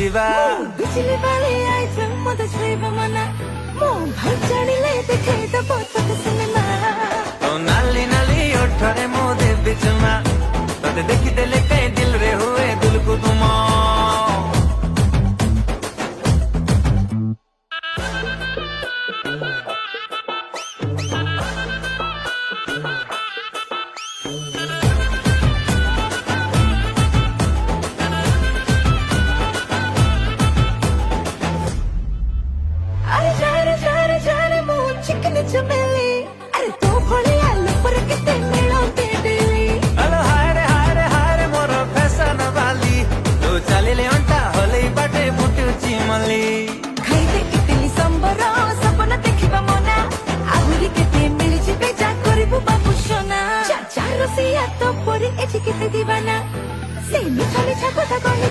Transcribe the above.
ଯିବା ବିଜୁଳି ବାଳି ଆଇଛ ମତେ ଛୁଇଁବ ମନା ମୋ ଭାଇ ଜାଣିଲେ ଦେଖେଇ ଦବ ତତେ ସିନେମା ତୋ ନାଲି ନାଲି ଓଠରେ ମୁଁ ଦେବି ଚୁମା ତତେ ଦେଖିଦେଲେ କାଇଁ ଦିଲରେ ହୁଏ ଦିଲକୁ ତୁମ अरे जारे जारे मो चिकन चमेली अरे तो भले आलू पर किते मिलते डेली हेलो हाय रे मोर फैशन वाली तू चलिले अंटा होले बाटे फुटुची मली खाइते इडली संबर सपना देखिबा मना आहुरी केते मिली जिबे जा करिबु बाबू सोना चाचा रसिया तो परी एठी केते दीवाना से मिठा मिठा কথা কহে